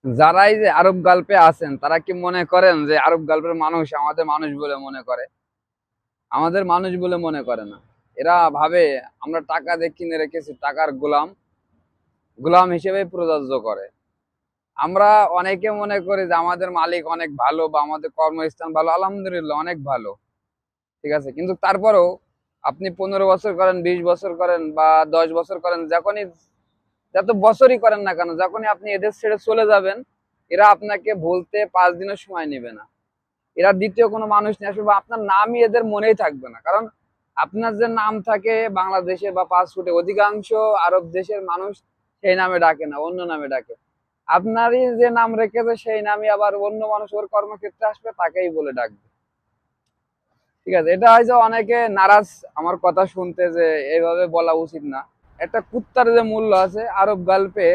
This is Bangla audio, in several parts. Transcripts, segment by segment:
যারাই যে আরব গাল্পে আছেন তারা কি মনে করেন যে আরব গাল্পের মানুষ আমাদের মানুষ বলে মনে করে? আমাদের মানুষ বলে মনে করে না। এরা ভাবে আমরা টাকা দিয়ে কিনে রেখেছি, টাকার গোলাম, গোলাম হিসেবে প্রযোজ্য করে। আমরা অনেকে মনে করি যে আমাদের মালিক অনেক ভালো বা আমাদের কর্মস্থান ভালো, আলহামদুলিল্লাহ অনেক ভালো, ঠিক আছে। কিন্তু তারপরেও আপনি 15 বছর করেন, 20 বছর করেন বা 10 বছর করেন, যখনই যত বছরই করেন না কেন, যখনই আপনি এদের ছেড়ে চলে যাবেন, এরা আপনাকে ভুলতে 5 দিনের সময় নেবে না। এরা দ্বিতীয় কোনো মানুষ নিয়ে আসবে বা আপনার নামই এদের মনেই থাকবে না। কারণ আপনার যে নাম থাকে বাংলাদেশে বা পাসপোর্টে, অধিকাংশ আরব দেশের মানুষ সেই নামে ডাকে না, অন্য নামে ডাকে। আপনারই যে নাম রেখেছে সেই নামই আবার অন্য মানুষ ওর কর্মক্ষেত্রে আসবে তাকেই বলে ডাকবে, ঠিক আছে। এটা হয়তো অনেকে নারাজ আমার কথা শুনতে, যে এইভাবে বলা উচিত না। একটা কুত্তার যে মূল্য আছে আরব গাল্পে,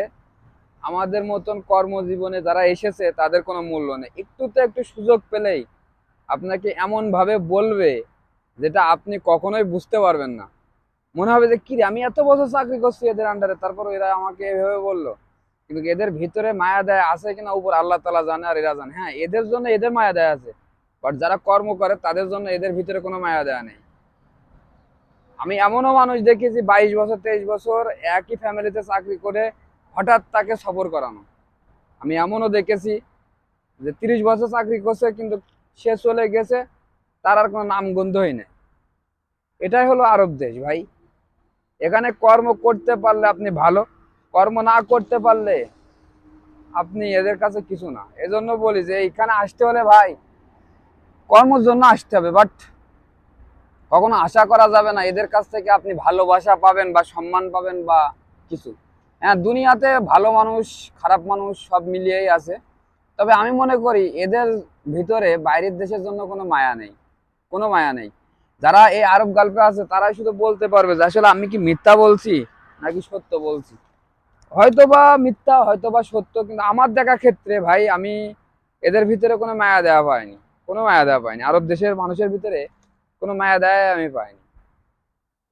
আমাদের মতন কর্মজীবনে যারা এসেছে তাদের কোনো মূল্য নেই। একটু তো একটু সুযোগ পেলেই আপনাকে এমন ভাবে বলবে যেটা আপনি কখনোই বুঝতে পারবেন না। মনে হবে যে কি রে, আমি এত বছর চাকরি করছি এদের আন্ডারে, তারপর এরা আমাকে এভাবে বললো। কিন্তু এদের ভিতরে মায়া দয়া আছে কিনা উপর আল্লাহ তালা জানে, আর এরা জানে। হ্যাঁ, এদের জন্য এদের মায়া দয়া আছে, বাট যারা কর্ম করে তাদের জন্য এদের ভিতরে কোনো মায়া দয়া নেই। আমি এমনও মানুষ দেখেছি 22 বছর 23 বছর একই ফ্যামিলিতে চাকরি করে হঠাৎ তাকে সফর করানো। আমি এমনও দেখেছি যে 30 বছর চাকরি করছে কিন্তু সে চলে গেছে, তার আর কোনো নাম গন্ধই নেই। এটাই হলো আরব দেশ ভাই। এখানে কর্ম করতে পারলে আপনি ভালো, কর্ম না করতে পারলে আপনি এদের কাছে কিছু না। এজন্য বলি যে এইখানে আসতে হলে ভাই কর্মের জন্য আসতে হবে, বাট কখনো আশা করা যাবে না এদের কাছ থেকে আপনি ভালোবাসা পাবেন বা সম্মান পাবেন বা কিছু। হ্যাঁ, দুনিয়াতে ভালো মানুষ খারাপ মানুষ সব মিলিয়েই আছে। তবে আমি মনে করি এদের ভিতরে বাইরের দেশের জন্য কোনো মায়া নেই, কোনো মায়া নেই। যারা এই আরব গাল্পে আছে তারাই শুধু বলতে পারবে যে আসলে আমি কি মিথ্যা বলছি নাকি সত্য বলছি। হয়তোবা মিথ্যা, হয়তোবা সত্য, কিন্তু আমার দেখা ক্ষেত্রে ভাই আমি এদের ভিতরে কোনো মায়া দেওয়া পাইনি, কোনো মায়া দেওয়া পাইনি। আরব দেশের মানুষের ভিতরে কোনো মায়া দেয় আমি পাইনি।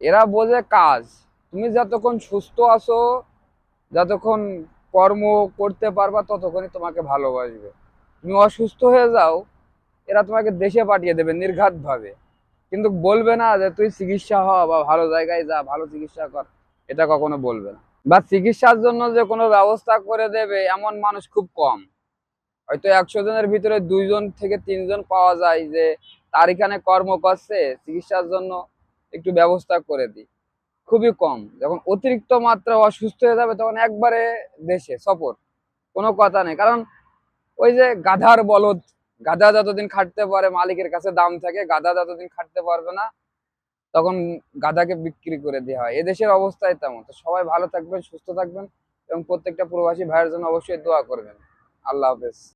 এরা বোঝে কাজ। তুমি যতক্ষণ সুস্থ আছো, যতক্ষণ কর্ম করতে পারবা, ততক্ষণই তোমাকে ভালোবাসবে। তুমি অসুস্থ হয়ে যাও, এরা তোমাকে দেশে পাঠিয়ে দেবে নির্ঘাত ভাবে, কিন্তু বলবে না যে তুই চিকিৎসা হ বা ভালো জায়গায় যা, ভালো চিকিৎসা কর। এটা কখনো বলবে না। বা চিকিৎসার জন্য যে কোনো ব্যবস্থা করে দেবে এমন মানুষ খুব কম। হয়তো 100 জনের ভিতরে 2 জন থেকে 3 জন পাওয়া যায় যে তার এখানে কর্ম করছে, চিকিৎসার জন্য একটু ব্যবস্থা করে দিই। খুবই কম। যখন অতিরিক্ত মাত্রা অসুস্থ হয়ে যাবে তখন একবারে দেশে সফর, কোনো কথা নেই। কারণ ওই যে গাধার বলদ, গাধা যতদিন খাটতে পারে মালিকের কাছে দাম থাকে, গাধা যতদিন খাটতে পারবে না তখন গাধাকে বিক্রি করে দেওয়া হয়। এদেশের অবস্থায় তেমন। তো সবাই ভালো থাকবেন, সুস্থ থাকবেন এবং প্রত্যেকটা প্রবাসী ভাইয়ের জন্য অবশ্যই দোয়া করবেন। আল্লাহ হাফেজ।